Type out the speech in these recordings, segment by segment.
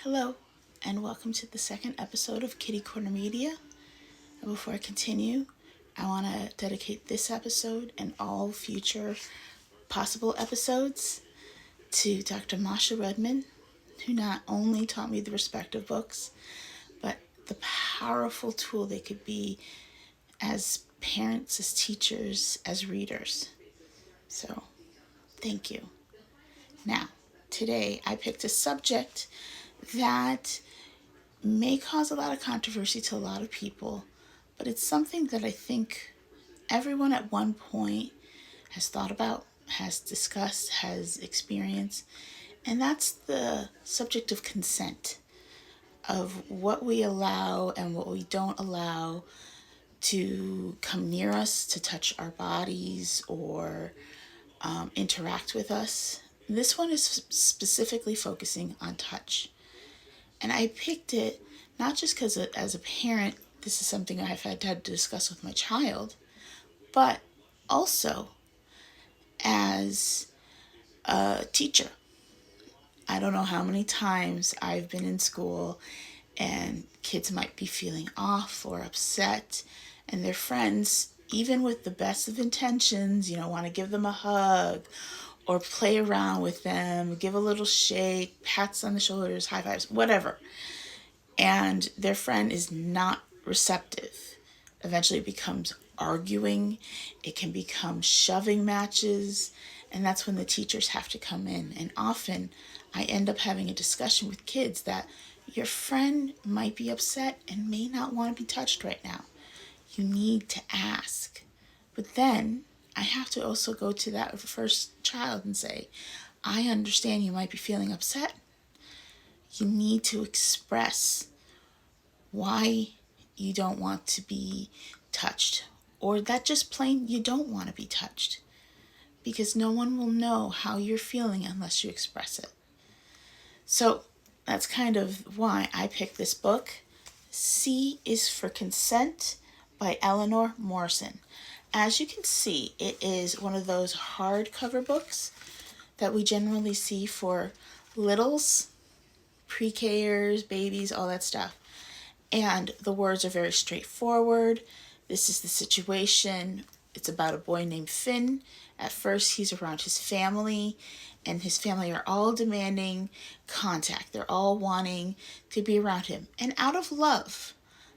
Hello, and welcome to the second episode of Kitty Corner Media. And before I continue, I want to dedicate this episode and all future possible episodes to Dr. Masha Redman, who not only taught me the respective books, but the powerful tool they could be as parents, as teachers, as readers. So, thank you. Now, today I picked a subject that may cause a lot of controversy to a lot of people, but it's something that I think everyone at one point has thought about, has discussed, has experienced, and that's the subject of consent, of what we allow and what we don't allow to come near us, to touch our bodies, or interact with us. This one is specifically focusing on touch. And I picked it not just because as a parent, this is something I've had to discuss with my child, but also as a teacher. I don't know how many times I've been in school and kids might be feeling off or upset, and their friends, even with the best of intentions, want to give them a hug or play around with them, give a little shake, pats on the shoulders, high fives, whatever. And their friend is not receptive. Eventually it becomes arguing, it can become shoving matches, and that's when the teachers have to come in. And often I end up having a discussion with kids that your friend might be upset and may not want to be touched right now. You need to ask. But then I have to also go to that first child and say, I understand you might be feeling upset. You need to express why you don't want to be touched, or that just plain you don't want to be touched, because no one will know how you're feeling unless you express it. So that's kind of why I picked this book. C is for Consent by Eleanor Morrison. As you can see, it is one of those hardcover books that we generally see for littles, pre-Kers, babies, all that stuff. And the words are very straightforward. This is the situation. It's about a boy named Finn. At first, he's around his family, and his family are all demanding contact. They're all wanting to be around him, and out of love.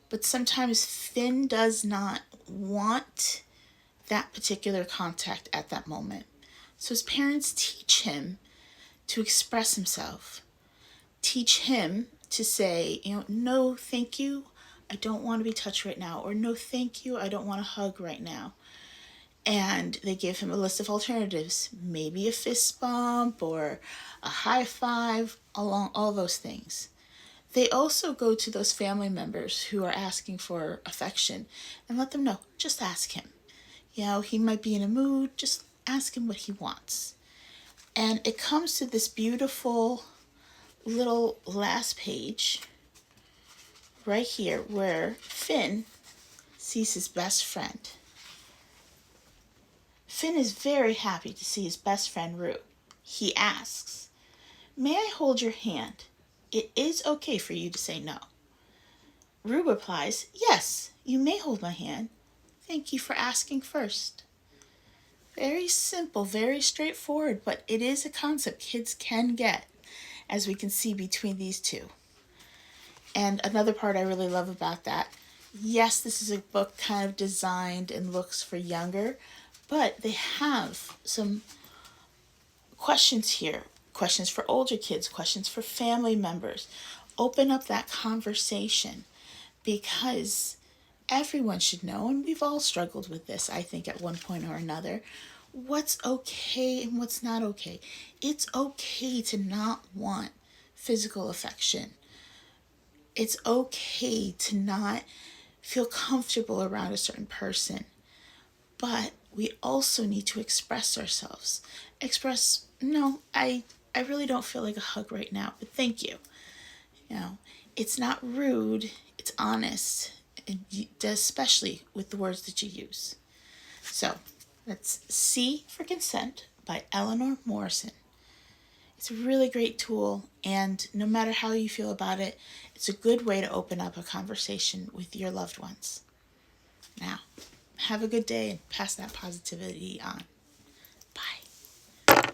But sometimes Finn does not want that particular contact at that moment. So his parents teach him to express himself, teach him to say, no, thank you, I don't want to be touched right now, or no, thank you, I don't want a hug right now. And they give him a list of alternatives, maybe a fist bump or a high five, along all those things. They also go to those family members who are asking for affection and let them know, just ask him. He might be in a mood, just ask him what he wants. And it comes to this beautiful little last page right here where Finn sees his best friend. Finn is very happy to see his best friend Rue. He asks, "May I hold your hand? It is okay for you to say no." Rue replies, "Yes, you may hold my hand. Thank you for asking first." Very simple, very straightforward, but it is a concept kids can get, as we can see between these two. And another part I really love about that, yes, this is a book kind of designed and looks for younger, but they have some questions here. Questions for older kids, questions for family members. Open up that conversation, because everyone should know, and we've all struggled with this, I think, at one point or another, what's okay and what's not okay. It's okay to not want physical affection. It's okay to not feel comfortable around a certain person. But we also need to express ourselves. Express, no, I really don't feel like a hug right now, but thank you. It's not rude, it's honest, and especially with the words that you use. So that's C for Consent by Eleanor Morrison. It's a really great tool, and no matter how you feel about it, it's a good way to open up a conversation with your loved ones. Now, have a good day and pass that positivity on.